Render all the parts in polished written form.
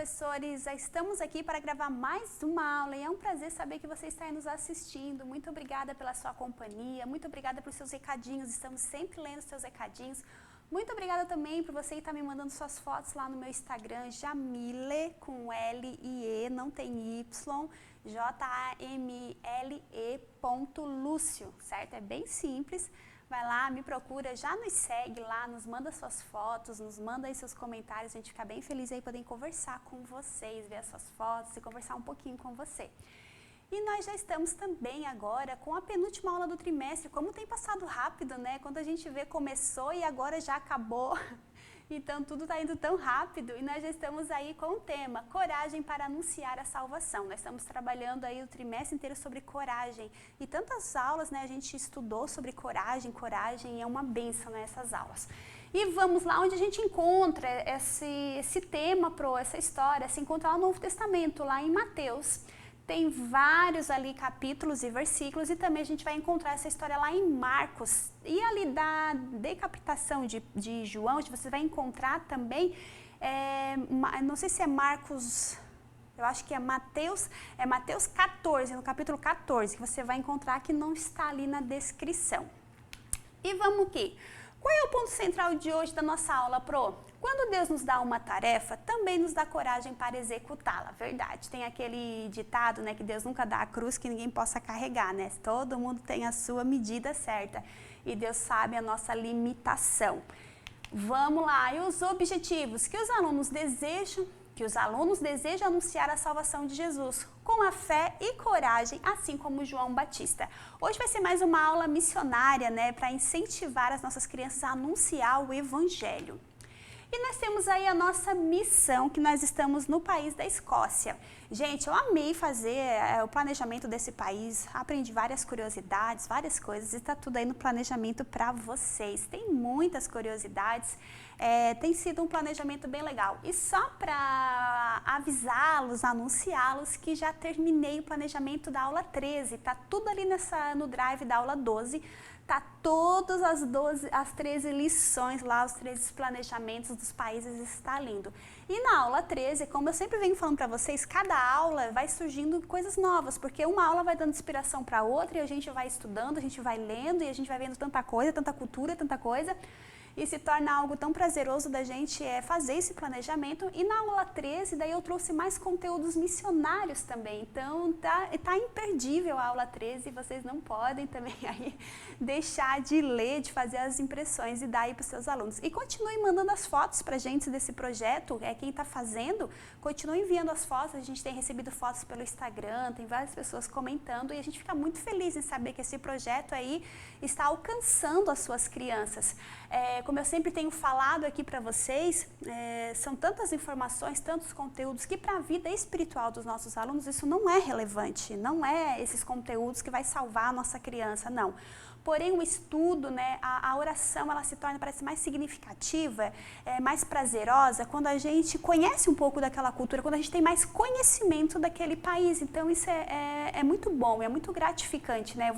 professores! Já estamos aqui para gravar mais uma aula e é um prazer saber que você está aí nos assistindo. Muito obrigada pela sua companhia, muito obrigada pelos seus recadinhos, estamos sempre lendo seus recadinhos. Muito obrigada também por você estar me mandando suas fotos lá no meu Instagram, Jamile, com L e E, não tem Y, JAMLE.Lúcio, certo? É bem simples. Vai lá, me procura, já nos segue lá, nos manda suas fotos, nos manda aí seus comentários, a gente fica bem feliz aí poder conversar com vocês, ver as suas fotos e conversar um pouquinho com você. E nós já estamos também agora com a penúltima aula do trimestre, como tem passado rápido, né? Quando a gente vê, começou e agora já acabou. Então tudo está indo tão rápido e nós já estamos aí com o tema Coragem para anunciar a salvação. Nós estamos trabalhando aí o trimestre inteiro sobre coragem e tantas aulas, né, a gente estudou sobre coragem e é uma bênção, né, essas aulas. E vamos lá onde a gente encontra esse tema, essa história, se encontra lá no Novo Testamento, lá em Mateus. Tem vários ali capítulos e versículos e também a gente vai encontrar essa história lá em Marcos. E ali da decapitação de João, você vai encontrar também, não sei se é Marcos, eu acho que é Mateus 14, no capítulo 14, que você vai encontrar que não está ali na descrição. E vamos aqui. Qual é o ponto central de hoje da nossa aula, Pro? Quando Deus nos dá uma tarefa, também nos dá coragem para executá-la, verdade. Tem aquele ditado, né, que Deus nunca dá a cruz que ninguém possa carregar, né? Todo mundo tem a sua medida certa e Deus sabe a nossa limitação. Vamos lá, e os objetivos que os alunos desejam anunciar a salvação de Jesus com a fé e coragem, assim como João Batista. Hoje vai ser mais uma aula missionária, né, para incentivar as nossas crianças a anunciar o Evangelho. E nós temos aí a nossa missão, que nós estamos no país da Escócia. Gente, eu amei fazer o planejamento desse país, aprendi várias curiosidades, várias coisas, e está tudo aí no planejamento para vocês. Tem muitas curiosidades, tem sido um planejamento bem legal. E só para avisá-los, anunciá-los, que já terminei o planejamento da aula 13, tá tudo ali no drive da aula 12, tá todas as 13 lições lá, os 13 planejamentos dos países, está lindo. E na aula 13, como eu sempre venho falando para vocês, cada aula vai surgindo coisas novas, porque uma aula vai dando inspiração para outra e a gente vai estudando, a gente vai lendo e a gente vai vendo tanta coisa, tanta cultura, tanta coisa. E se torna algo tão prazeroso da gente fazer esse planejamento. E na aula 13, daí eu trouxe mais conteúdos missionários também. Então, tá imperdível a aula 13, vocês não podem também aí deixar de ler, de fazer as impressões e dar aí para os seus alunos. E continue mandando as fotos pra gente desse projeto, quem está fazendo, continue enviando as fotos, a gente tem recebido fotos pelo Instagram, tem várias pessoas comentando e a gente fica muito feliz em saber que esse projeto aí está alcançando as suas crianças. Como eu sempre tenho falado aqui para vocês, são tantas informações, tantos conteúdos que para a vida espiritual dos nossos alunos isso não é relevante, não é esses conteúdos que vai salvar a nossa criança, não. Porém, o estudo, né, a oração, ela se torna, parece mais significativa, mais prazerosa, quando a gente conhece um pouco daquela cultura, quando a gente tem mais conhecimento daquele país. Então, isso é muito bom, é muito gratificante, né?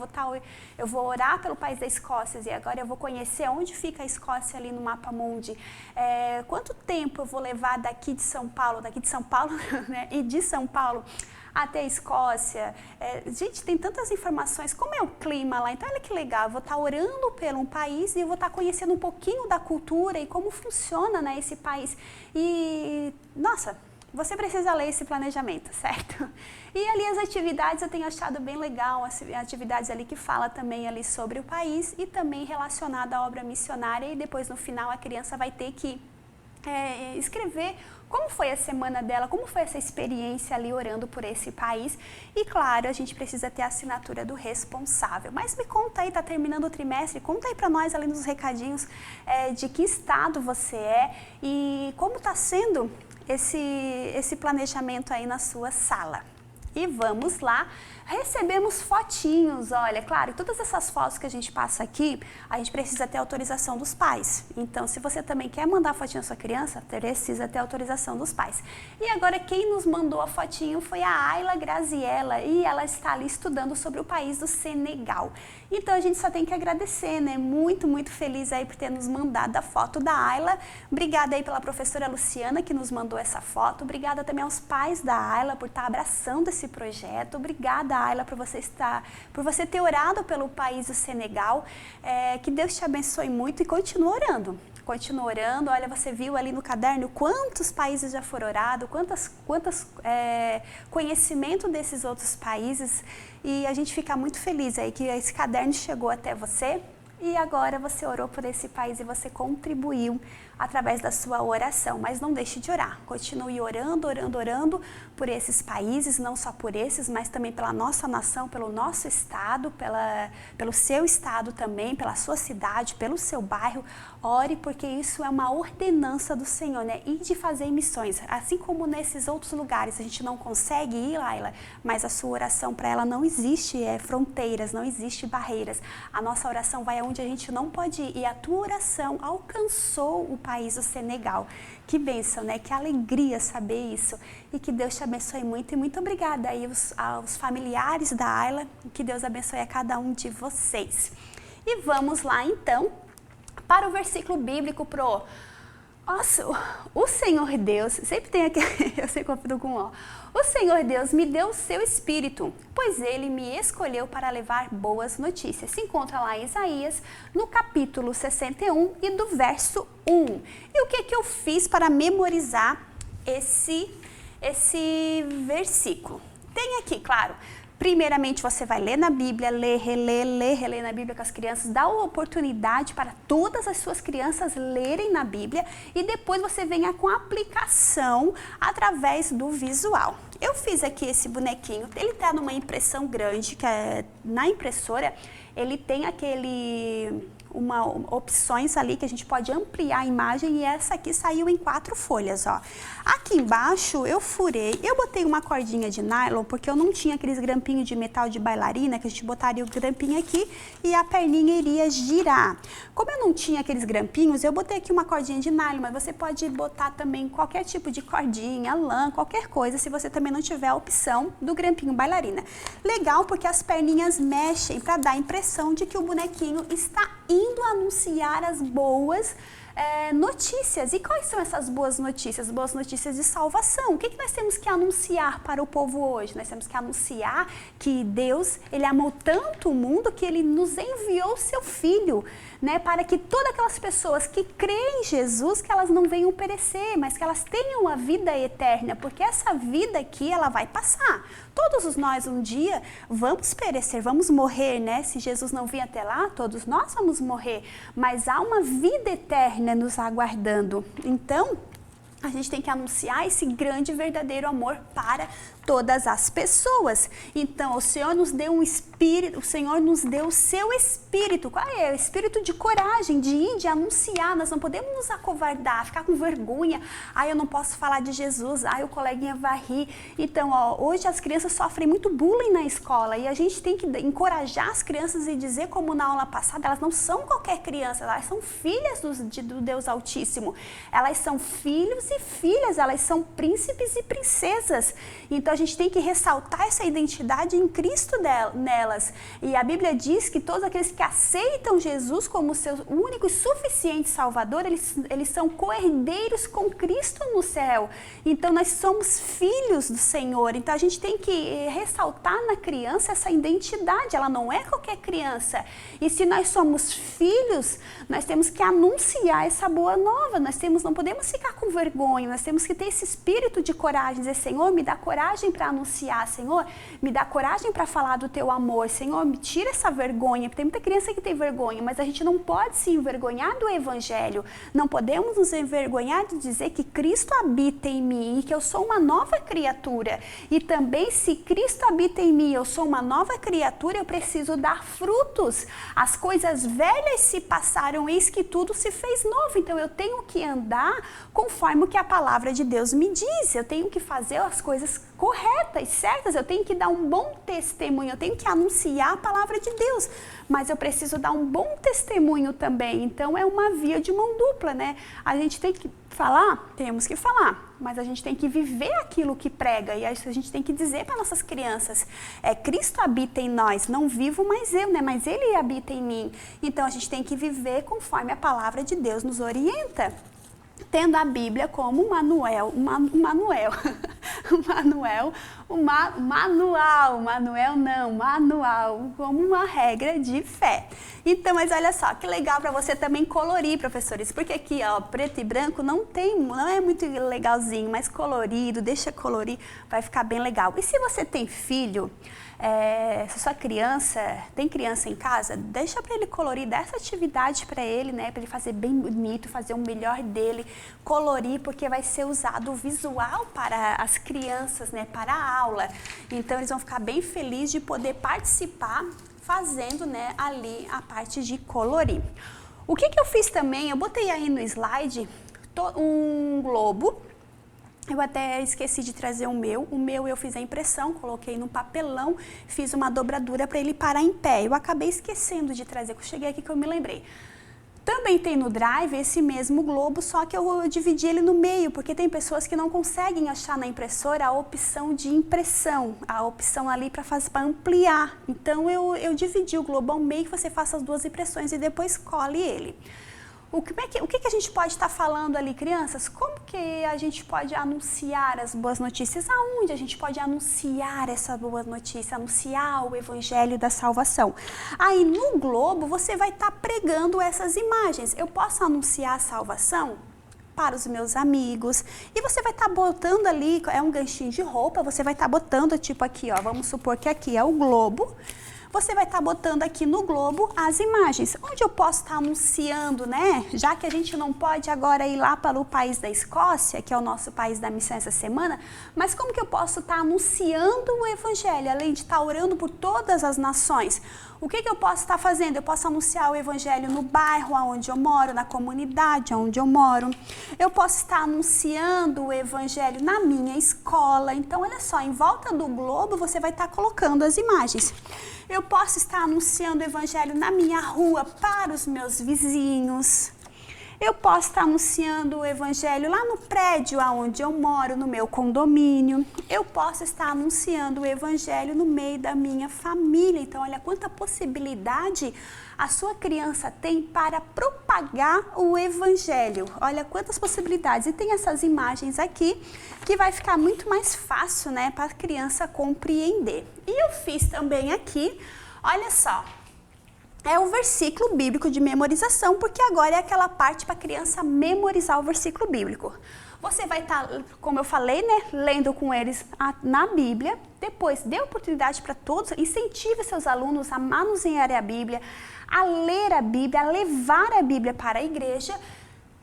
Eu vou orar pelo país da Escócia e agora eu vou conhecer onde fica a Escócia ali no mapa mundi. Quanto tempo eu vou levar daqui de São Paulo, né, e de São Paulo até a Escócia. Gente, tem tantas informações, como é o clima lá, então olha que legal, eu vou estar orando por um país e eu vou estar conhecendo um pouquinho da cultura e como funciona, né, esse país. E, nossa, você precisa ler esse planejamento, certo? E ali as atividades eu tenho achado bem legal, as atividades ali que fala também ali sobre o país e também relacionada à obra missionária e depois no final a criança vai ter que escrever como foi a semana dela, como foi essa experiência ali orando por esse país. E claro, a gente precisa ter a assinatura do responsável. Mas me conta aí, tá terminando o trimestre, conta aí pra nós ali nos recadinhos de que estado você é e como tá sendo esse planejamento aí na sua sala. E vamos lá, Recebemos fotinhos, olha, claro, todas essas fotos que a gente passa aqui, a gente precisa ter autorização dos pais. Então, se você também quer mandar fotinho à sua criança, precisa ter autorização dos pais. E agora, quem nos mandou a fotinho foi a Ayla Graziella, e ela está ali estudando sobre o país do Senegal. Então, a gente só tem que agradecer, né? Muito, muito feliz aí por ter nos mandado a foto da Ayla. Obrigada aí pela professora Luciana que nos mandou essa foto. Obrigada também aos pais da Ayla por estar abraçando esse projeto. Obrigada, Ayla, por você ter orado pelo país do Senegal. Que Deus te abençoe muito e continue orando. Continua orando. Olha, você viu ali no caderno quantos países já foram orados, quantos conhecimento desses outros países. E a gente fica muito feliz aí que esse caderno chegou até você. E agora você orou por esse país e você contribuiu através da sua oração. Mas não deixe de orar. Continue orando, orando, orando por esses países, não só por esses, mas também pela nossa nação, pelo nosso estado, pelo seu estado também, pela sua cidade, pelo seu bairro. Ore, porque isso é uma ordenança do Senhor, né? E de fazer missões. Assim como nesses outros lugares a gente não consegue ir, Laila, mas a sua oração para ela não existe fronteiras, não existe barreiras. A nossa oração vai aonde a gente não pode ir. E a tua oração alcançou o país do Senegal. Que bênção, né? Que alegria saber isso. E que Deus te abençoe muito. E muito obrigada aí aos familiares da Ayla. Que Deus abençoe a cada um de vocês. E vamos lá, então, para o versículo bíblico Nossa, o Senhor Deus, sempre tem aqui, eu sei confundo com ó. O Senhor Deus me deu o seu espírito, pois ele me escolheu para levar boas notícias. Se encontra lá em Isaías, no capítulo 61 e do verso 1. E o que eu fiz para memorizar esse versículo? Tem aqui, claro. Primeiramente, você vai ler na Bíblia, reler na Bíblia com as crianças, dá uma oportunidade para todas as suas crianças lerem na Bíblia e depois você venha com a aplicação através do visual. Eu fiz aqui esse bonequinho, ele está numa impressão grande, que na impressora ele tem opções ali que a gente pode ampliar a imagem e essa aqui saiu em 4 folhas, ó. Aqui embaixo eu furei, eu botei uma cordinha de nylon porque eu não tinha aqueles grampinhos de metal de bailarina que a gente botaria o grampinho aqui e a perninha iria girar. Como eu não tinha aqueles grampinhos, eu botei aqui uma cordinha de nylon, mas você pode botar também qualquer tipo de cordinha, lã, qualquer coisa, se você também não tiver a opção do grampinho bailarina. Legal porque as perninhas mexem para dar a impressão de que o bonequinho está indo anunciar as boas notícias. E quais são essas boas notícias? Boas notícias de salvação. O que nós temos que anunciar para o povo hoje? Nós temos que anunciar que Deus, Ele amou tanto o mundo que Ele nos enviou o seu Filho, né? Para que todas aquelas pessoas que creem em Jesus, que elas não venham perecer, mas que elas tenham a vida eterna, porque essa vida aqui, ela vai passar. Todos nós um dia vamos perecer, vamos morrer, né? Se Jesus não vir até lá, todos nós vamos morrer, mas há uma vida eterna nos aguardando. Então, a gente tem que anunciar esse grande e verdadeiro amor para todas as pessoas. Então, o Senhor nos deu um espírito, o Senhor nos deu o seu espírito. Qual é? O espírito de coragem, de ir, de anunciar. Nós não podemos nos acovardar, ficar com vergonha. Eu não posso falar de Jesus. O coleguinha vai rir. Então, hoje as crianças sofrem muito bullying na escola e a gente tem que encorajar as crianças e dizer, como na aula passada, elas não são qualquer criança, elas são filhas do Deus Altíssimo. Elas são filhos e filhas, elas são príncipes e princesas. Então, a gente tem que ressaltar essa identidade em Cristo nelas. E a Bíblia diz que todos aqueles que aceitam Jesus como seu único e suficiente Salvador, eles são co-herdeiros com Cristo no céu. Então, nós somos filhos do Senhor. Então, a gente tem que ressaltar na criança essa identidade. Ela não é qualquer criança. E se nós somos filhos, nós temos que anunciar essa boa nova. Não podemos ficar com vergonha. Nós temos que ter esse espírito de coragem. Dizer, Senhor, me dá coragem para anunciar, Senhor, me dá coragem para falar do teu amor, Senhor, me tira essa vergonha, porque tem muita criança que tem vergonha, mas a gente não pode se envergonhar do Evangelho, não podemos nos envergonhar de dizer que Cristo habita em mim e que eu sou uma nova criatura, e também se Cristo habita em mim, eu sou uma nova criatura, eu preciso dar frutos, as coisas velhas se passaram, eis que tudo se fez novo, então eu tenho que andar conforme o que a palavra de Deus me diz, eu tenho que fazer as coisas corretas, certas, eu tenho que dar um bom testemunho, eu tenho que anunciar a palavra de Deus, mas eu preciso dar um bom testemunho também, então é uma via de mão dupla, né? A gente tem que falar, temos que falar, mas a gente tem que viver aquilo que prega, e a gente tem que dizer para nossas crianças, Cristo habita em nós, não vivo mais eu, né? Mas Ele habita em mim, então a gente tem que viver conforme a palavra de Deus nos orienta. Tendo a Bíblia como um manual, como uma regra de fé. Então, mas olha só, que legal para você também colorir, professores, porque aqui, ó, preto e branco não é muito legalzinho, mas colorido, deixa colorir, vai ficar bem legal. E se você tem filho, se sua criança, tem criança em casa, deixa para ele colorir, dá essa atividade para ele, né, para ele fazer bem bonito, fazer o melhor dele, colorir, porque vai ser usado o visual para as crianças, né, para a aula. Então eles vão ficar bem felizes de poder participar fazendo, né, ali a parte de colorir. O que eu fiz também, eu botei aí no slide um globo. Eu até esqueci de trazer o meu eu fiz a impressão, coloquei no papelão, fiz uma dobradura para ele parar em pé. Eu acabei esquecendo de trazer, quando cheguei aqui que eu me lembrei. Também tem no Drive esse mesmo globo, só que eu dividi ele no meio, porque tem pessoas que não conseguem achar na impressora a opção de impressão, a opção ali para ampliar. Então eu dividi o globo ao meio, que você faça as duas impressões e depois cole ele. O que a gente pode estar falando ali, crianças? Como que a gente pode anunciar as boas notícias? Aonde a gente pode anunciar essa boa notícia, anunciar o evangelho da salvação? Aí no globo você vai estar pregando essas imagens. Eu posso anunciar a salvação para os meus amigos, e você vai estar botando ali, é um ganchinho de roupa, você vai estar botando tipo aqui, ó, vamos supor que aqui é o globo. Você vai estar botando aqui no globo as imagens. Onde eu posso estar anunciando, né? Já que a gente não pode agora ir lá para o país da Escócia, que é o nosso país da missão essa semana, mas como que eu posso estar anunciando o evangelho, além de estar orando por todas as nações? O que eu posso estar fazendo? Eu posso anunciar o evangelho no bairro onde eu moro, na comunidade onde eu moro. Eu posso estar anunciando o evangelho na minha escola. Então, olha só, em volta do globo você vai estar colocando as imagens. Eu posso estar anunciando o evangelho na minha rua para os meus vizinhos. Eu posso estar anunciando o evangelho lá no prédio onde eu moro, no meu condomínio. Eu posso estar anunciando o evangelho no meio da minha família. Então, olha quanta possibilidade a sua criança tem para propagar o evangelho. Olha quantas possibilidades. E tem essas imagens aqui que vai ficar muito mais fácil, né, para a criança compreender. E eu fiz também aqui, olha só, é o versículo bíblico de memorização, porque agora é aquela parte para a criança memorizar o versículo bíblico. Você vai estar, como eu falei, né, lendo com eles na Bíblia. Depois, dê oportunidade para todos, incentive seus alunos a manusear a Bíblia, a ler a Bíblia, a levar a Bíblia para a igreja.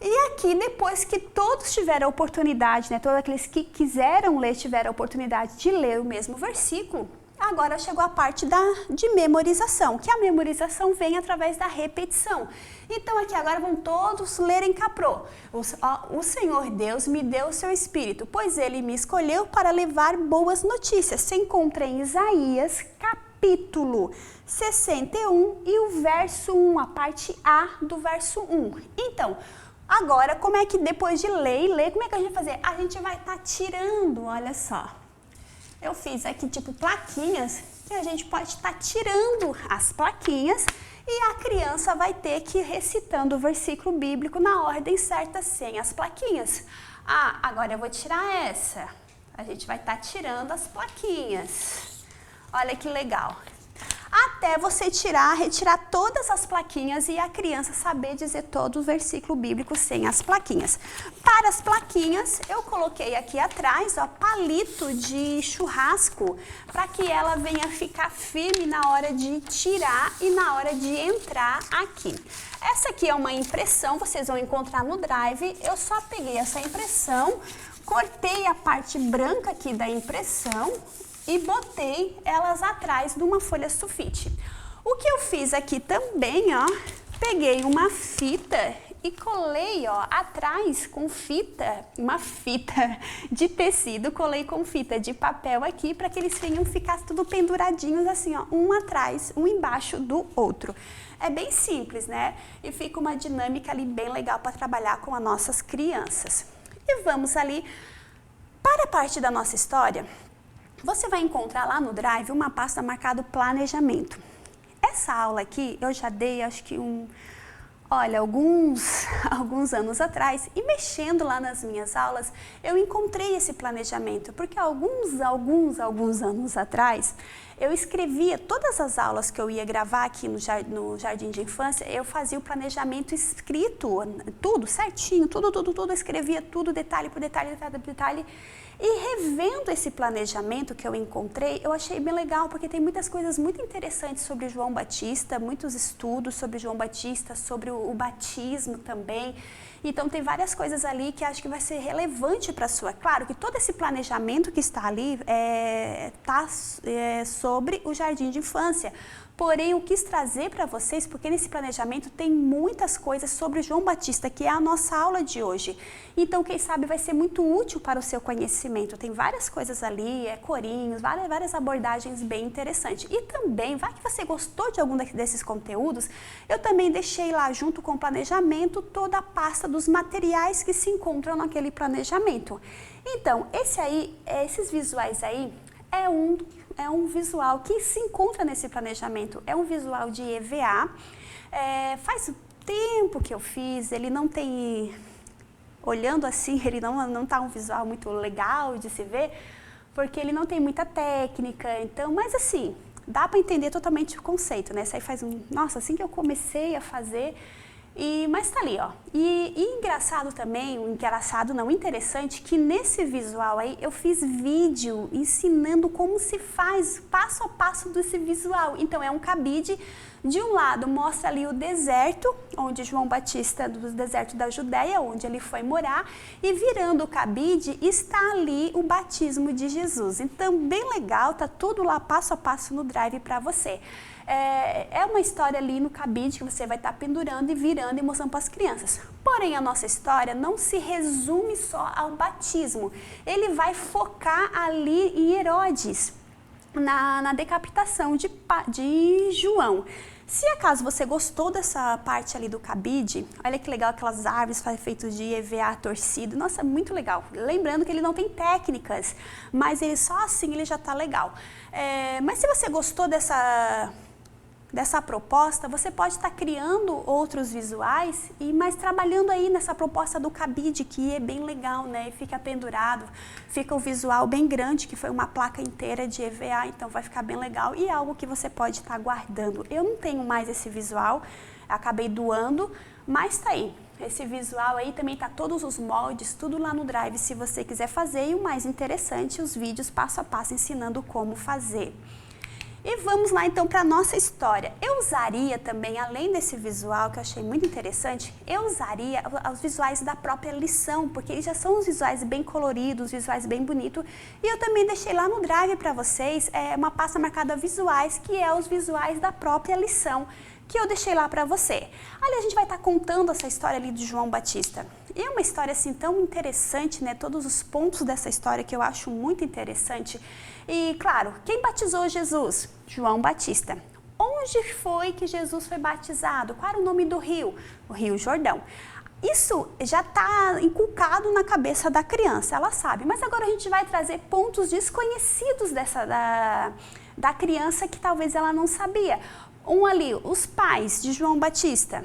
E aqui, depois que todos tiveram a oportunidade, né, todos aqueles que quiseram ler tiveram a oportunidade de ler o mesmo versículo, agora chegou a parte de memorização, que a memorização vem através da repetição. Então aqui agora vão todos ler em caprô. O Senhor Deus me deu o seu Espírito, pois Ele me escolheu para levar boas notícias. Se encontra em Isaías, capítulo 61 e o verso 1, a parte A do verso 1. Então, agora como é que depois de ler, como é que a gente vai fazer? A gente vai estar tirando, olha só. Eu fiz aqui tipo plaquinhas, que a gente pode estar tirando as plaquinhas e a criança vai ter que ir recitando o versículo bíblico na ordem certa, sem as plaquinhas. Ah, agora eu vou tirar essa. A gente vai estar tirando as plaquinhas. Olha que legal. Até você retirar todas as plaquinhas e a criança saber dizer todo o versículo bíblico sem as plaquinhas. Para as plaquinhas, eu coloquei aqui atrás, ó, palito de churrasco, para que ela venha ficar firme na hora de tirar e na hora de entrar aqui. Essa aqui é uma impressão, vocês vão encontrar no Drive. Eu só peguei essa impressão, cortei a parte branca aqui da impressão e botei elas atrás de uma folha sulfite. O que eu fiz aqui também, ó, peguei uma fita e colei, ó, atrás com fita, uma fita de tecido, colei com fita de papel aqui para que eles ficassem tudo penduradinhos assim, ó, um atrás, um embaixo do outro. É bem simples, né? E fica uma dinâmica ali bem legal para trabalhar com as nossas crianças. E vamos ali para a parte da nossa história. Você vai encontrar lá no Drive uma pasta marcada planejamento. Essa aula aqui eu já dei, acho que alguns anos atrás, e mexendo lá nas minhas aulas, eu encontrei esse planejamento, porque alguns anos atrás, eu escrevia todas as aulas que eu ia gravar aqui no Jardim de Infância, eu fazia o planejamento escrito, tudo certinho, tudo, eu escrevia tudo, detalhe por detalhe, e revendo esse planejamento que eu encontrei, eu achei bem legal, porque tem muitas coisas muito interessantes sobre João Batista, muitos estudos sobre João Batista, sobre o batismo também. Então tem várias coisas ali que acho que vai ser relevante para a sua. Claro que todo esse planejamento que está ali está sobre o Jardim de Infância. Porém, eu quis trazer para vocês, porque nesse planejamento tem muitas coisas sobre João Batista, que é a nossa aula de hoje. Então, quem sabe vai ser muito útil para o seu conhecimento. Tem várias coisas ali, corinhos, várias abordagens bem interessantes. E também, vai que você gostou de algum desses conteúdos, eu também deixei lá, junto com o planejamento, toda a pasta dos materiais que se encontram naquele planejamento. Então, esses visuais aí, é um visual que se encontra nesse planejamento, é um visual de EVA, faz tempo que eu fiz, ele não tem, olhando assim, ele não tá um visual muito legal de se ver, porque ele não tem muita técnica, então, mas assim, dá para entender totalmente o conceito, né? Isso aí nossa, assim que eu comecei a fazer, mas tá ali, ó. E engraçado também, interessante, que nesse visual aí eu fiz vídeo ensinando como se faz passo a passo desse visual. Então é um cabide, de um lado mostra ali o deserto, onde João Batista, do deserto da Judéia, onde ele foi morar, e virando o cabide está ali o batismo de Jesus. Então bem legal, tá tudo lá passo a passo no Drive para você. É uma história ali no cabide que você vai estar pendurando e virando e mostrando para as crianças. Porém, a nossa história não se resume só ao batismo. Ele vai focar ali em Herodes, na decapitação de João. Se acaso você gostou dessa parte ali do cabide, olha que legal aquelas árvores feitas de EVA torcido. Nossa, muito legal. Lembrando que ele não tem técnicas, mas ele só assim ele já está legal. Mas se você gostou dessa proposta, você pode estar criando outros visuais, mas trabalhando aí nessa proposta do cabide, que é bem legal, né? E fica pendurado, fica o visual bem grande, que foi uma placa inteira de EVA, então vai ficar bem legal e é algo que você pode estar guardando. Eu não tenho mais esse visual, acabei doando, mas tá aí. Esse visual aí também tá todos os moldes, tudo lá no Drive, se você quiser fazer. E o mais interessante, os vídeos passo a passo ensinando como fazer. E vamos lá então para a nossa história. Eu usaria também, além desse visual que eu achei muito interessante, eu usaria os visuais da própria lição, porque eles já são os visuais bem coloridos, visuais bem bonitos. E eu também deixei lá no Drive para vocês uma pasta marcada visuais, que é os visuais da própria lição, que eu deixei lá para você. Ali a gente vai estar contando essa história ali de João Batista. E é uma história assim tão interessante, né? Todos os pontos dessa história que eu acho muito interessante. E claro, quem batizou Jesus? João Batista. Onde foi que Jesus foi batizado? Qual era o nome do rio? O Rio Jordão. Isso já está inculcado na cabeça da criança, ela sabe. Mas agora a gente vai trazer pontos desconhecidos da criança que talvez ela não sabia. Ali, os pais de João Batista.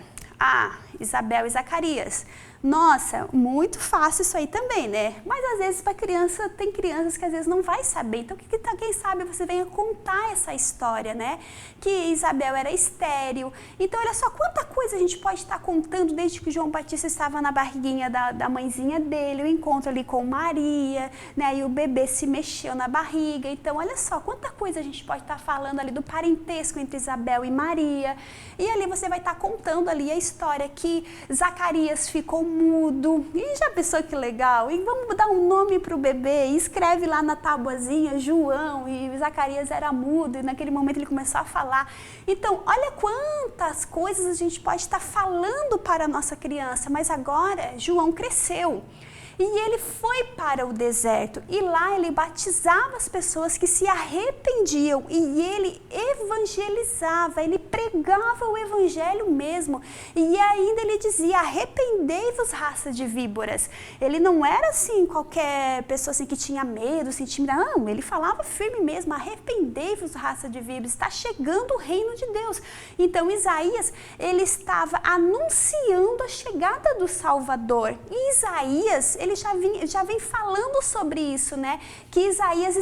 Isabel e Zacarias. Nossa, muito fácil isso aí também, né? Mas às vezes para criança, tem crianças que às vezes não vai saber. Então, quem sabe você venha contar essa história, né? Que Isabel era estéril. Então, olha só quanta coisa a gente pode estar contando desde que João Batista estava na barriguinha da mãezinha dele, o encontro ali com Maria, né? E o bebê se mexeu na barriga. Então, olha só quanta coisa a gente pode estar falando ali do parentesco entre Isabel e Maria. E ali você vai estar contando ali a história que Zacarias ficou mudo. E já pensou que legal? E vamos dar um nome para o bebê. E escreve lá na tabuazinha João. E Zacarias era mudo. E naquele momento ele começou a falar. Então, olha quantas coisas a gente pode estar falando para a nossa criança. Mas agora, João cresceu. E ele foi para o deserto e lá ele batizava as pessoas que se arrependiam e ele evangelizava, ele pregava o evangelho mesmo. E ainda ele dizia, arrependei-vos, raça de víboras. Ele não era assim qualquer pessoa assim que tinha medo, se intimidava. Não, ele falava firme mesmo, arrependei-vos, raça de víboras, está chegando o reino de Deus. Então Isaías, ele estava anunciando a chegada do Salvador. E Isaías, ele já vem falando sobre isso, né? Que Isaías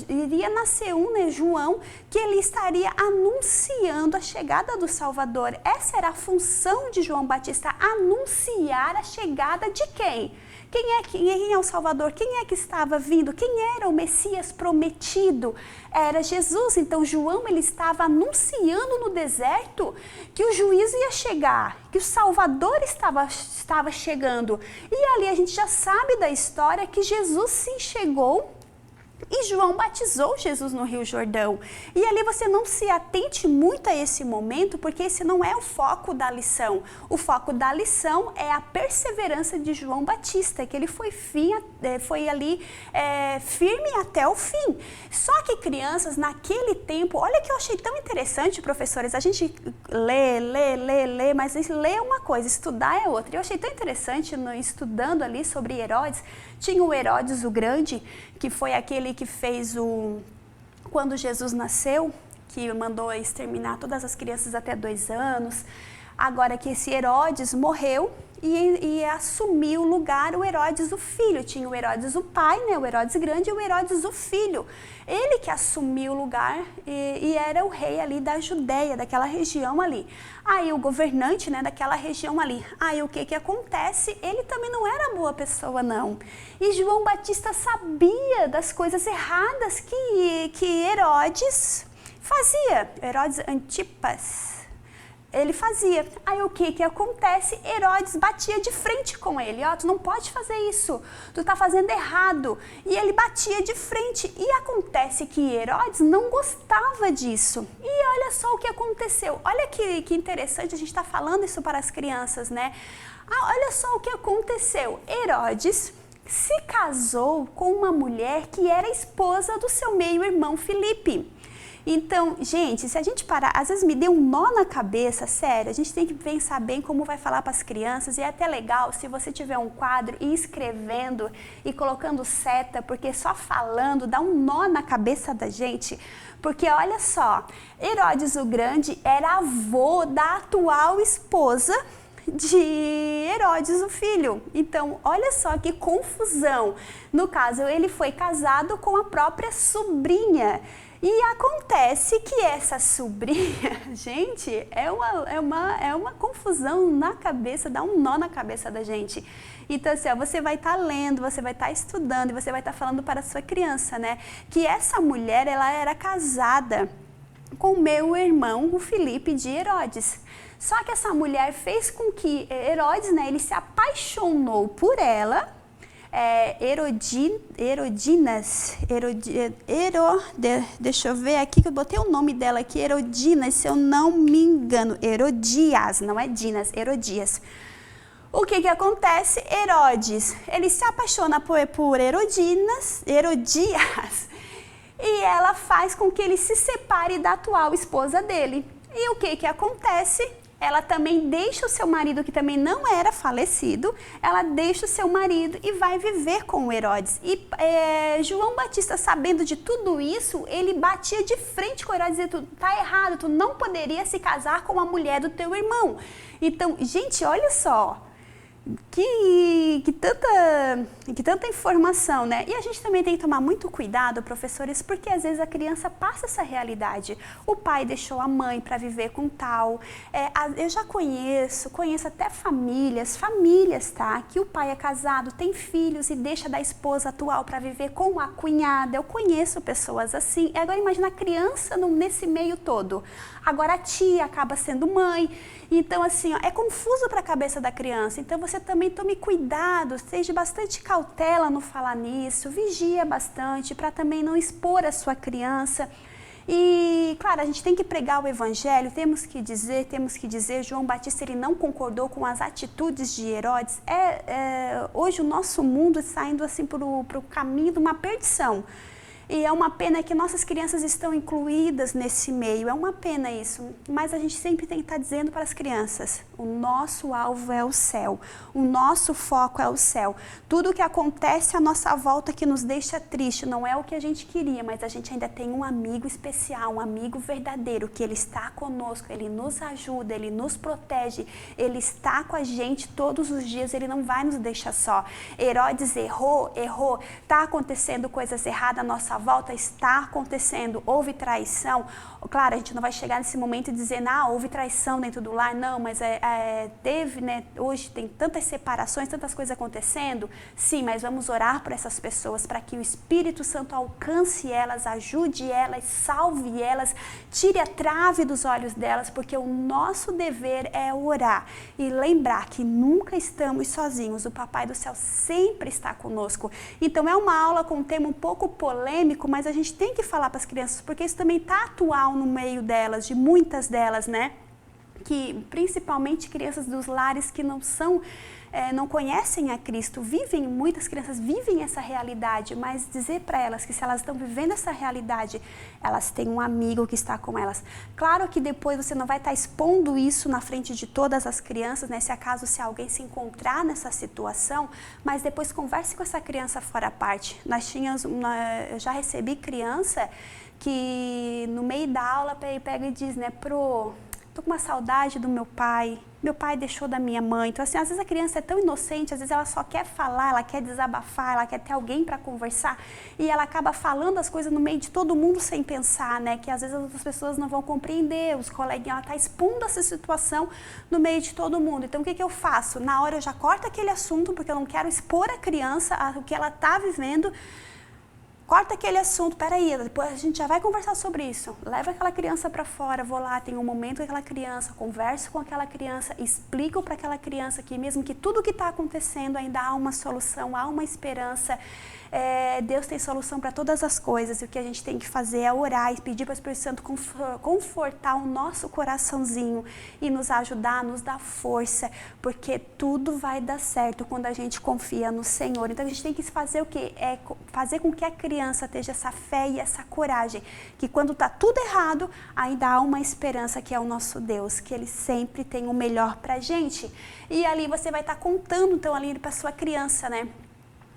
iria nascer né, João, que ele estaria anunciando a chegada do Salvador. Essa era a função de João Batista, anunciar a chegada de quem? Quem é o Salvador? Quem é que estava vindo? Quem era o Messias prometido? Era Jesus. Então João ele estava anunciando no deserto que o juízo ia chegar, que o Salvador estava chegando. E ali a gente já sabe da história que Jesus sim chegou. E João batizou Jesus no Rio Jordão. E ali você não se atente muito a esse momento, porque esse não é o foco da lição. O foco da lição é a perseverança de João Batista, que ele foi ali firme até o fim. Só que crianças, naquele tempo, olha que eu achei tão interessante, professores, a gente lê, mas ler é uma coisa, estudar é outra. Eu achei tão interessante, estudando ali sobre Herodes, tinha o Herodes o Grande, que foi aquele que fez quando Jesus nasceu, que mandou exterminar todas as crianças até 2 anos. Agora que esse Herodes morreu e assumiu o lugar o Herodes o filho. Tinha o Herodes o pai, né, o Herodes Grande, e o Herodes o filho. Ele que assumiu o lugar e era o rei ali da Judéia, daquela região ali. Aí o governante, né, daquela região ali. Aí o que acontece? Ele também não era boa pessoa, não. E João Batista sabia das coisas erradas que Herodes fazia. Herodes Antipas. Ele fazia. Aí o que acontece? Herodes batia de frente com ele. Ó, tu não pode fazer isso. Tu tá fazendo errado. E ele batia de frente. E acontece que Herodes não gostava disso. E olha só o que aconteceu. Olha que interessante, a gente tá falando isso para as crianças, né? Olha só o que aconteceu. Herodes se casou com uma mulher que era esposa do seu meio-irmão Filipe. Então, gente, se a gente parar, às vezes me deu um nó na cabeça, sério, a gente tem que pensar bem como vai falar para as crianças, e é até legal se você tiver um quadro e escrevendo e colocando seta, porque só falando dá um nó na cabeça da gente, porque olha só, Herodes o Grande era avô da atual esposa de Herodes o filho. Então, olha só que confusão. No caso, ele foi casado com a própria sobrinha. E acontece que essa sobrinha, gente, é uma confusão na cabeça, dá um nó na cabeça da gente. Então, assim, ó, você vai estar lendo, você vai estar estudando e você vai estar falando para a sua criança, né? Que essa mulher, ela era casada com o meu irmão, o Filipe de Herodes. Só que essa mulher fez com que Herodes, né, ele se apaixonou por ela. Deixa eu ver aqui que eu botei o nome dela aqui, Herodinas, se eu não me engano, Herodias, não é Dinas, Herodias. O que acontece? Herodes, ele se apaixona por Herodias, e ela faz com que ele se separe da atual esposa dele. E o que acontece? Ela também deixa o seu marido, que também não era falecido, ela deixa o seu marido e vai viver com o Herodes. E João Batista, sabendo de tudo isso, ele batia de frente com o Herodes e dizia, tu tá errado, tu não poderia se casar com a mulher do teu irmão. Então, gente, olha só, que tanta informação, né? E a gente também tem que tomar muito cuidado, professores, porque às vezes a criança passa essa realidade. O pai deixou a mãe para viver com tal. Eu já conheço até famílias, tá? Que o pai é casado, tem filhos e deixa da esposa atual para viver com a cunhada. Eu conheço pessoas assim. Agora imagina a criança nesse meio todo. Agora a tia acaba sendo mãe. Então, assim, ó, é confuso para a cabeça da criança. Então, você também tome cuidado, seja bastante cautela no falar nisso, vigia bastante para também não expor a sua criança. E, claro, a gente tem que pregar o evangelho, temos que dizer, João Batista ele não concordou com as atitudes de Herodes. Hoje o nosso mundo está indo assim para o caminho de uma perdição. E é uma pena que nossas crianças estão incluídas nesse meio, é uma pena isso. Mas a gente sempre tem que estar dizendo para as crianças, o nosso alvo é o céu, o nosso foco é o céu. Tudo o que acontece à nossa volta que nos deixa triste não é o que a gente queria, mas a gente ainda tem um amigo especial, um amigo verdadeiro, que ele está conosco, ele nos ajuda, ele nos protege, ele está com a gente todos os dias, ele não vai nos deixar só. Herodes errou, está acontecendo coisas erradas à nossa volta, está acontecendo, houve traição. Claro, a gente não vai chegar nesse momento e dizer, houve traição dentro do lar, não, mas teve, né, hoje tem tantas separações, tantas coisas acontecendo, sim, mas vamos orar por essas pessoas, para que o Espírito Santo alcance elas, ajude elas, salve elas, tire a trave dos olhos delas, porque o nosso dever é orar e lembrar que nunca estamos sozinhos, o Papai do Céu sempre está conosco. Então é uma aula com um tema um pouco polêmico, mas a gente tem que falar para as crianças, porque isso também está atual no meio delas, de muitas delas, né? Que principalmente crianças dos lares que não conhecem a Cristo, muitas crianças vivem essa realidade, mas dizer para elas que se elas estão vivendo essa realidade, elas têm um amigo que está com elas. Claro que depois você não vai estar expondo isso na frente de todas as crianças, né? Se alguém se encontrar nessa situação, mas depois converse com essa criança fora a parte. Eu já recebi criança que no meio da aula pega e diz, né, tô com uma saudade do meu pai deixou da minha mãe. Então, assim, às vezes a criança é tão inocente, às vezes ela só quer falar, ela quer desabafar, ela quer ter alguém para conversar e ela acaba falando as coisas no meio de todo mundo sem pensar, né? Que às vezes as outras pessoas não vão compreender, os coleguinhas, ela tá expondo essa situação no meio de todo mundo. Então, o que eu faço? Na hora eu já corto aquele assunto, porque eu não quero expor a criança o que ela tá vivendo. Corta aquele assunto, peraí, depois a gente já vai conversar sobre isso. Leva aquela criança para fora, vou lá, tenho um momento com aquela criança, converso com aquela criança, explico para aquela criança que mesmo que tudo que está acontecendo ainda há uma solução, há uma esperança. Deus tem solução para todas as coisas e o que a gente tem que fazer é orar e pedir para o Espírito Santo confortar o nosso coraçãozinho e nos ajudar, nos dar força, porque tudo vai dar certo quando a gente confia no Senhor. Então a gente tem que fazer o quê? Fazer com que a criança tenha essa fé e essa coragem, que quando está tudo errado, ainda há uma esperança que é o nosso Deus, que Ele sempre tem o melhor para a gente. E ali você vai estar contando então ali para sua criança, né?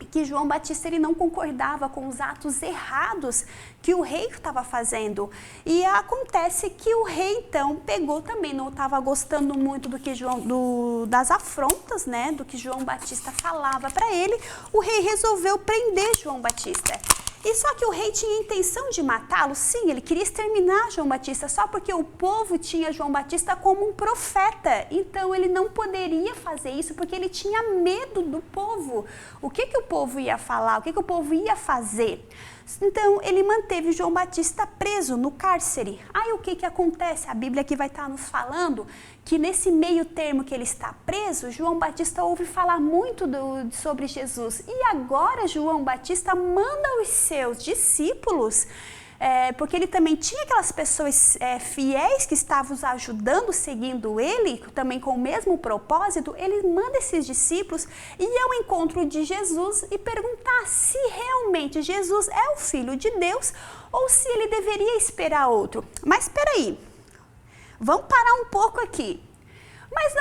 Que João Batista ele não concordava com os atos errados que o rei estava fazendo. E acontece que o rei então pegou também, não estava gostando muito das afrontas, né, do que João Batista falava para ele. O rei resolveu prender João Batista. E só que o rei tinha intenção de matá-lo, sim, ele queria exterminar João Batista, só porque o povo tinha João Batista como um profeta. Então ele não poderia fazer isso porque ele tinha medo do povo. O que o povo ia falar, o que o povo ia fazer? Então ele manteve João Batista preso no cárcere. Aí o que acontece? A Bíblia aqui vai estar nos falando que nesse meio termo que ele está preso, João Batista ouve falar muito sobre Jesus. E agora João Batista manda os seus discípulos, porque ele também tinha aquelas pessoas fiéis que estavam ajudando, seguindo ele, também com o mesmo propósito. Ele manda esses discípulos ir ao encontro de Jesus e perguntar se realmente Jesus é o Filho de Deus ou se ele deveria esperar outro. Mas espera aí, vamos parar um pouco aqui. Mas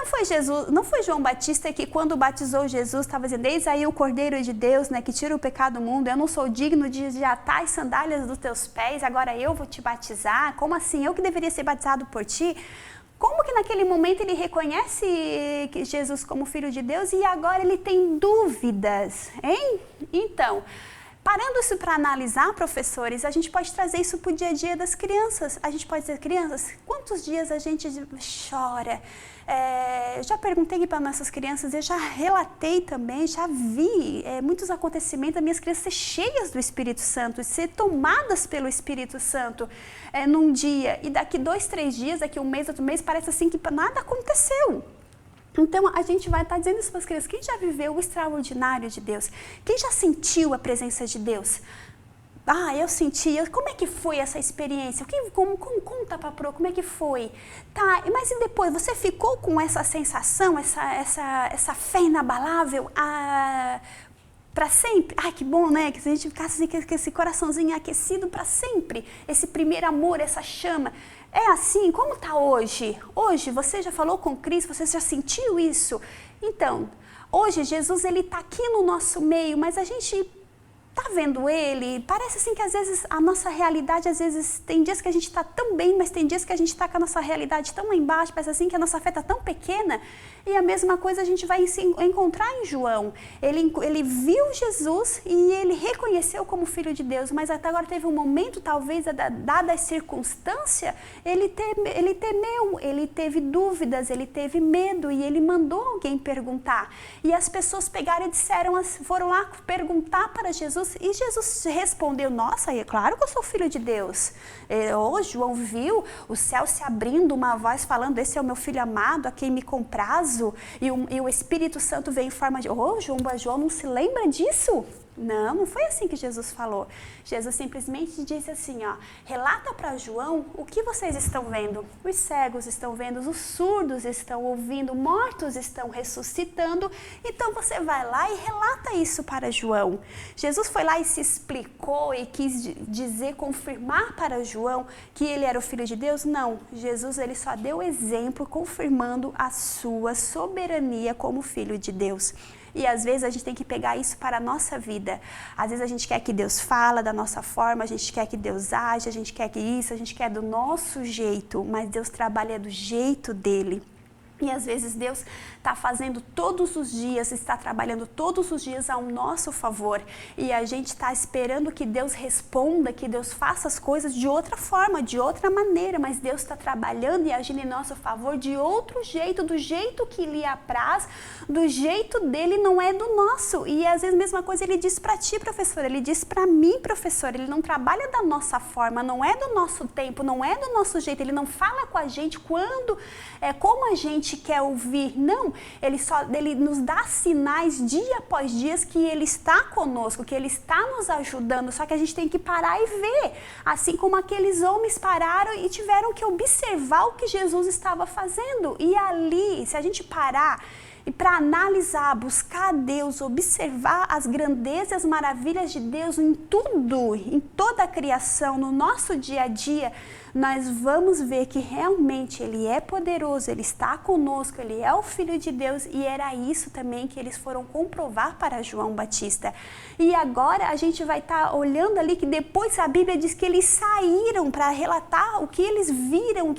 não foi João Batista que quando batizou Jesus estava dizendo, eis aí o Cordeiro de Deus, né, que tira o pecado do mundo, eu não sou digno de atar as sandálias dos teus pés, agora eu vou te batizar, como assim? Eu que deveria ser batizado por ti? Como que naquele momento ele reconhece Jesus como Filho de Deus e agora ele tem dúvidas, hein? Então, parando isso para analisar, professores, a gente pode trazer isso para o dia a dia das crianças. A gente pode dizer, crianças, quantos dias a gente chora? Eu já perguntei aqui para nossas crianças, eu já relatei também, já vi muitos acontecimentos das minhas crianças ser cheias do Espírito Santo, ser tomadas pelo Espírito Santo num dia. E daqui 2, 3 dias, daqui um mês, outro mês, parece assim que nada aconteceu. Então, a gente vai estar dizendo isso para as crianças. Quem já viveu o extraordinário de Deus? Quem já sentiu a presença de Deus? Eu senti. Como é que foi essa experiência? Conta para a Pro, como é que foi? Tá, mas e depois? Você ficou com essa sensação, essa fé inabalável para sempre? Ai, que bom, né? Que a gente ficasse assim, com esse coraçãozinho aquecido para sempre. Esse primeiro amor, essa chama. É assim? Como está hoje? Hoje, você já falou com Cristo? Você já sentiu isso? Então, hoje Jesus, ele está aqui no nosso meio, mas a gente tá vendo ele? Parece assim que às vezes a nossa realidade, às vezes tem dias que a gente está tão bem, mas tem dias que a gente está com a nossa realidade tão lá embaixo, parece assim que a nossa fé está tão pequena. E a mesma coisa a gente vai encontrar em João. Ele viu Jesus e ele reconheceu como Filho de Deus, mas até agora teve um momento, talvez, dada a circunstância, ele temeu, ele teve dúvidas, ele teve medo e ele mandou alguém perguntar. E as pessoas pegaram e disseram, foram lá perguntar para Jesus e Jesus respondeu, nossa, é claro que eu sou Filho de Deus. João viu o céu se abrindo, uma voz falando, esse é o meu Filho amado, a quem me comprazo. E o Espírito Santo veio em forma de... João não se lembra disso? Não foi assim que Jesus falou. Jesus simplesmente disse assim, relata para João o que vocês estão vendo. Os cegos estão vendo, os surdos estão ouvindo, mortos estão ressuscitando. Então você vai lá e relata isso para João. Jesus foi lá e se explicou e quis dizer, confirmar para João que ele era o Filho de Deus? Não. Jesus, ele só deu exemplo confirmando a sua soberania como Filho de Deus. E às vezes a gente tem que pegar isso para a nossa vida. Às vezes a gente quer que Deus fala da nossa forma, a gente quer que Deus age, a gente quer que isso, a gente quer do nosso jeito, mas Deus trabalha do jeito dele. E às vezes Deus está fazendo todos os dias, está trabalhando todos os dias ao nosso favor. E a gente está esperando que Deus responda, que Deus faça as coisas de outra forma, de outra maneira. Mas Deus está trabalhando e agindo em nosso favor de outro jeito, do jeito que lhe apraz, do jeito dele, não é do nosso. E às vezes a mesma coisa ele diz para ti, professor, ele diz para mim, professor. Ele não trabalha da nossa forma, não é do nosso tempo, não é do nosso jeito. Ele não fala com a gente quando, como a gente quer ouvir, não, ele nos dá sinais dia após dia que ele está conosco, que ele está nos ajudando, só que a gente tem que parar e ver, assim como aqueles homens pararam e tiveram que observar o que Jesus estava fazendo, e ali, se a gente parar e para analisar, buscar a Deus, observar as grandezas e as maravilhas de Deus em tudo, em toda a criação, no nosso dia a dia, nós vamos ver que realmente Ele é poderoso, Ele está conosco, Ele é o Filho de Deus, e era isso também que eles foram comprovar para João Batista. E agora a gente vai estar olhando ali que depois a Bíblia diz que eles saíram para relatar o que eles viram, o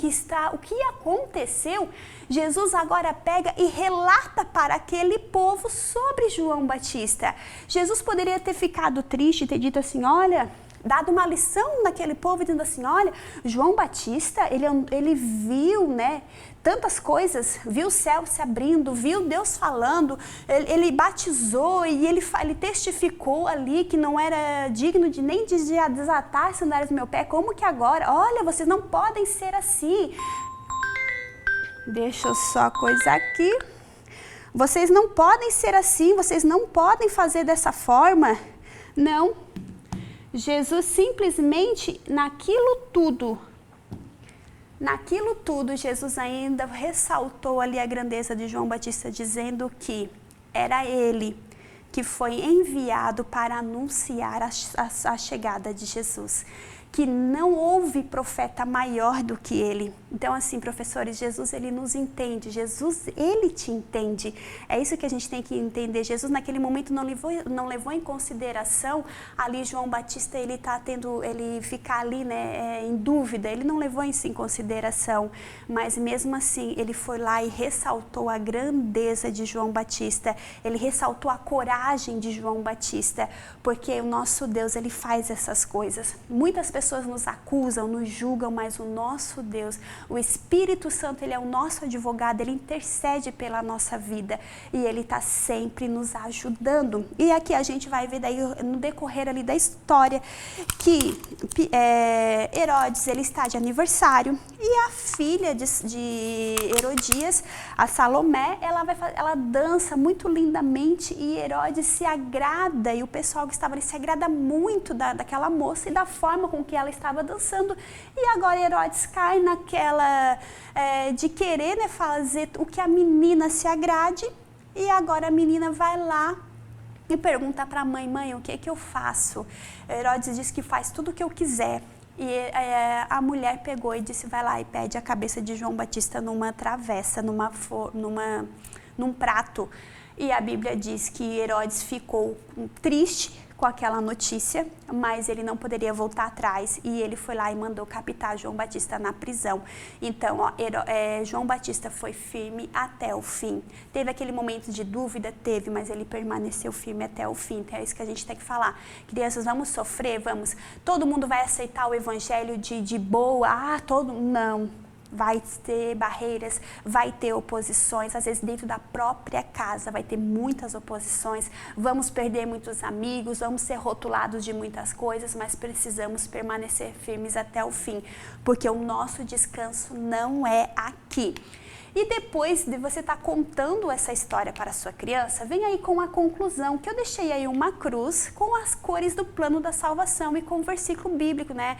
que aconteceu. Jesus agora pega e relata para aquele povo sobre João Batista. Jesus poderia ter ficado triste e ter dito assim, olha, dado uma lição naquele povo, dizendo assim, olha, João Batista, ele viu, né, tantas coisas, viu o céu se abrindo, viu Deus falando, ele batizou e ele testificou ali que não era digno de nem de desatar as sandálias do meu pé, como que agora? Olha, vocês não podem ser assim. Deixa eu só coisar aqui. Vocês não podem ser assim, vocês não podem fazer dessa forma. Não. Jesus simplesmente, naquilo tudo, Jesus ainda ressaltou ali a grandeza de João Batista, dizendo que era ele que foi enviado para anunciar a chegada de Jesus. que não houve profeta maior do que ele. Então, assim, professores, Jesus, ele nos entende. Jesus, ele te entende. É isso que a gente tem que entender. Jesus, naquele momento, não levou em consideração ali João Batista, ele ficar ali, né, em dúvida. Ele não levou isso em consideração. Mas, mesmo assim, ele foi lá e ressaltou a grandeza de João Batista. Ele ressaltou a coragem de João Batista. Porque o nosso Deus, ele faz essas coisas. Muitas pessoas nos acusam, nos julgam, mas o nosso Deus, o Espírito Santo, ele é o nosso advogado, ele intercede pela nossa vida e ele está sempre nos ajudando. E aqui a gente vai ver daí no decorrer ali da história que Herodes, ele está de aniversário e a filha de Herodias, a Salomé, ela dança muito lindamente e Herodes se agrada e o pessoal que estava ali se agrada muito daquela moça e da forma com que ela estava dançando. E agora Herodes cai naquela de querer, né, fazer o que a menina se agrade e agora a menina vai lá e pergunta para a mãe, o que é que eu faço? Herodes diz que faz tudo o que eu quiser. E a mulher pegou e disse, vai lá e pede a cabeça de João Batista numa travessa, num prato. E a Bíblia diz que Herodes ficou triste com aquela notícia, mas ele não poderia voltar atrás e ele foi lá e mandou capitar João Batista na prisão. Então, João Batista foi firme até o fim. Teve aquele momento de dúvida? Teve, mas ele permaneceu firme até o fim. Então, é isso que a gente tem que falar. Crianças, vamos sofrer? Vamos. Todo mundo vai aceitar o evangelho de boa? Não. Vai ter barreiras, vai ter oposições, às vezes dentro da própria casa vai ter muitas oposições, vamos perder muitos amigos, vamos ser rotulados de muitas coisas, mas precisamos permanecer firmes até o fim, porque o nosso descanso não é aqui. E depois de você estar contando essa história para a sua criança, vem aí com a conclusão, que eu deixei aí uma cruz com as cores do plano da salvação e com o versículo bíblico, né?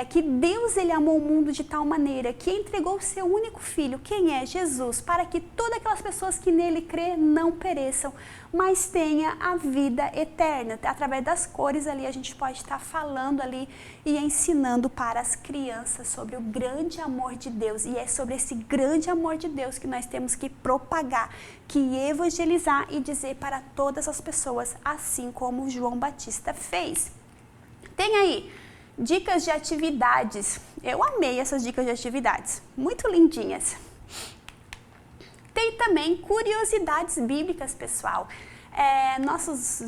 Que Deus, ele amou o mundo de tal maneira que entregou o seu único filho, quem é? Jesus, para que todas aquelas pessoas que nele crê não pereçam, mas tenha a vida eterna. Através das cores ali a gente pode estar falando ali e ensinando para as crianças sobre o grande amor de Deus. E é sobre esse grande amor de Deus que nós temos que propagar, que evangelizar e dizer para todas as pessoas, assim como João Batista fez. Tem aí dicas de atividades. Eu amei essas dicas de atividades, muito lindinhas. Tem também curiosidades bíblicas, pessoal. Nossos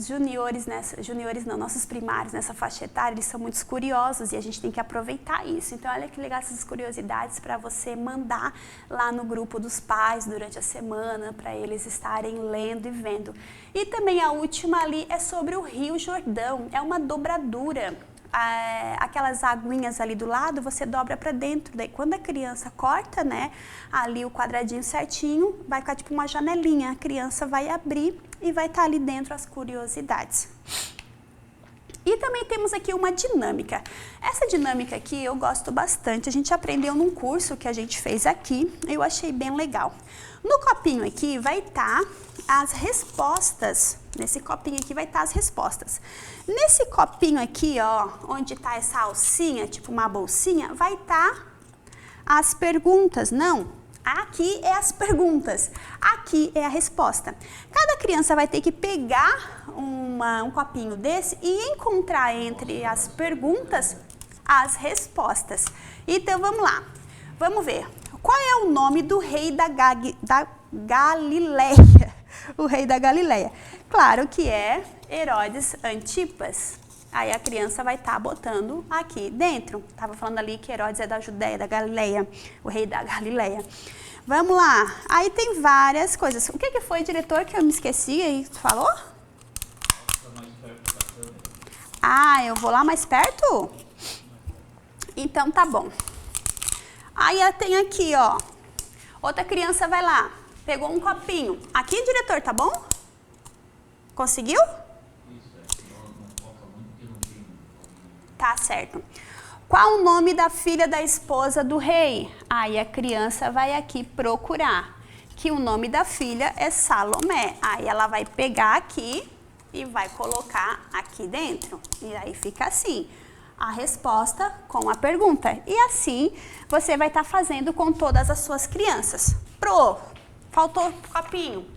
nossos primários nessa faixa etária, eles são muito curiosos e a gente tem que aproveitar isso. Então, olha que legal essas curiosidades para você mandar lá no grupo dos pais durante a semana, para eles estarem lendo e vendo. E também a última ali é sobre o Rio Jordão, é uma dobradura. Aquelas aguinhas ali do lado, você dobra para dentro, daí quando a criança corta, né, ali o quadradinho certinho, vai ficar tipo uma janelinha, a criança vai abrir e vai estar ali dentro as curiosidades. E também temos aqui uma dinâmica. Essa dinâmica aqui eu gosto bastante, a gente aprendeu num curso que a gente fez aqui, eu achei bem legal. No copinho aqui vai estar as respostas, nesse copinho aqui vai estar as respostas. Nesse copinho aqui, ó, onde está essa alcinha, tipo uma bolsinha, vai estar as perguntas, não? Aqui é as perguntas, aqui é a resposta. Cada criança vai ter que pegar um copinho desse e encontrar entre as perguntas as respostas. Então, vamos lá. Vamos ver. Qual é o nome do rei da Galileia? O rei da Galileia. Claro que é Herodes Antipas. Aí a criança vai estar botando aqui dentro. Estava falando ali que Herodes é da Judéia, da Galileia, o rei da Galileia. Vamos lá. Aí tem várias coisas. O que foi, diretor, que eu me esqueci aí? Tu falou? Ah, eu vou lá mais perto? Então tá bom. Aí tem aqui, ó. Outra criança vai lá. Pegou um copinho. Aqui, diretor, tá bom? Conseguiu? Tá certo. Qual o nome da filha da esposa do rei? Aí a criança vai aqui procurar. Que o nome da filha é Salomé. Aí ela vai pegar aqui e vai colocar aqui dentro. E aí fica assim. a resposta com a pergunta. E assim você vai estar fazendo com todas as suas crianças. Faltou copinho.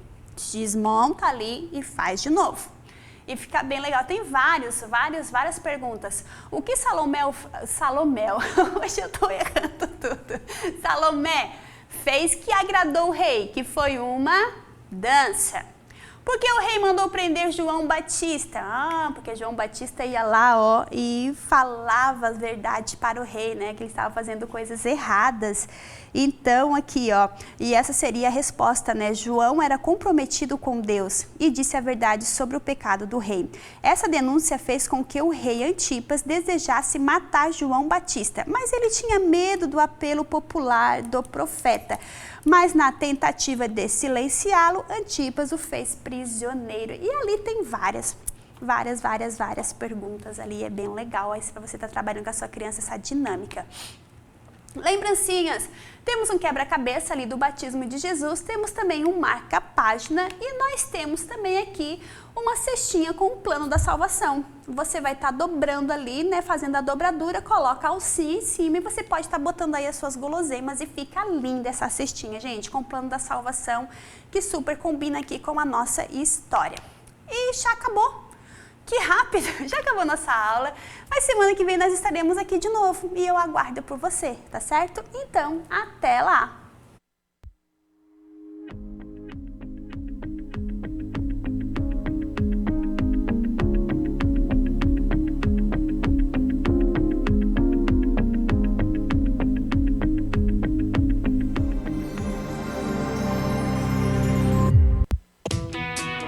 Desmonta ali e faz de novo. E fica bem legal. Tem várias perguntas. O que Salomé, hoje eu tô errando tudo. Salomé fez que agradou o rei, que foi uma dança. Por que o rei mandou prender João Batista? Porque João Batista ia lá, e falava a verdade para o rei, né? Que ele estava fazendo coisas erradas. Então, aqui, e essa seria a resposta, né? João era comprometido com Deus e disse a verdade sobre o pecado do rei. Essa denúncia fez com que o rei Antipas desejasse matar João Batista, mas ele tinha medo do apelo popular do profeta. Mas na tentativa de silenciá-lo, Antipas o fez prisioneiro. E ali tem várias perguntas ali, é bem legal aí para você estar trabalhando com a sua criança essa dinâmica. Lembrancinhas, temos um quebra-cabeça ali do batismo de Jesus, temos também um marca-página e nós temos também aqui uma cestinha com o plano da salvação. Você vai estar dobrando ali, né, fazendo a dobradura, coloca a alcinha em cima e você pode estar botando aí as suas guloseimas e fica linda essa cestinha, gente, com o plano da salvação, que super combina aqui com a nossa história. E já acabou. Que rápido, já acabou nossa aula, mas semana que vem nós estaremos aqui de novo e eu aguardo por você, tá certo? Então, até lá!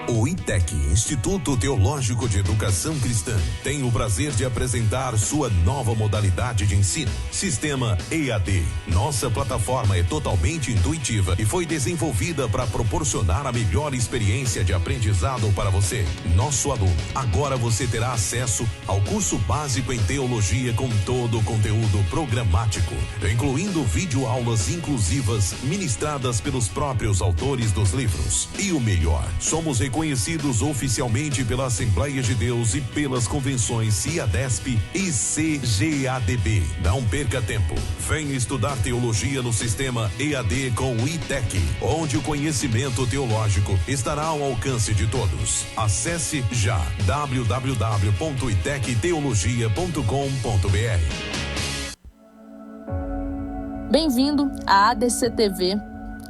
O ITEC, Instituto Teológico de Educação Cristã, tem o prazer de apresentar sua nova modalidade de ensino, Sistema EAD. Nossa plataforma é totalmente intuitiva e foi desenvolvida para proporcionar a melhor experiência de aprendizado para você, nosso aluno. Agora você terá acesso ao curso básico em teologia com todo o conteúdo programático, incluindo videoaulas inclusivas ministradas pelos próprios autores dos livros. E o melhor, somos reconhecidos oficialmente pela Assembleia de Deus e pelas convenções CIADESP e CGADB. Não perca tempo. Venha estudar teologia no sistema EAD com o ITEC, onde o conhecimento teológico estará ao alcance de todos. Acesse já www.itecteologia.com.br. Bem-vindo à ADC TV,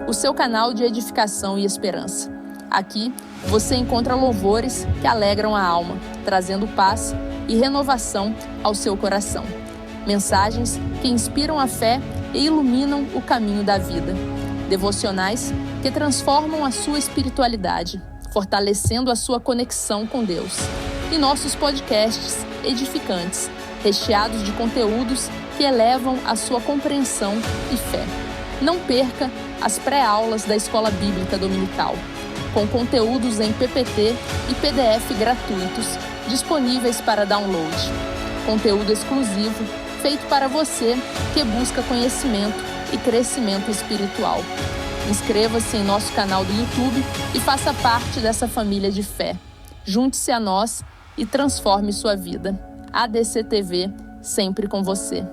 o seu canal de edificação e esperança. Aqui você encontra louvores que alegram a alma, trazendo paz e renovação ao seu coração. Mensagens que inspiram a fé e iluminam o caminho da vida. Devocionais que transformam a sua espiritualidade, fortalecendo a sua conexão com Deus. E nossos podcasts edificantes, recheados de conteúdos que elevam a sua compreensão e fé. Não perca as pré-aulas da Escola Bíblica Dominical, com conteúdos em PPT e PDF gratuitos, disponíveis para download. Conteúdo exclusivo, feito para você que busca conhecimento e crescimento espiritual. Inscreva-se em nosso canal do YouTube e faça parte dessa família de fé. Junte-se a nós e transforme sua vida. ADC TV, sempre com você.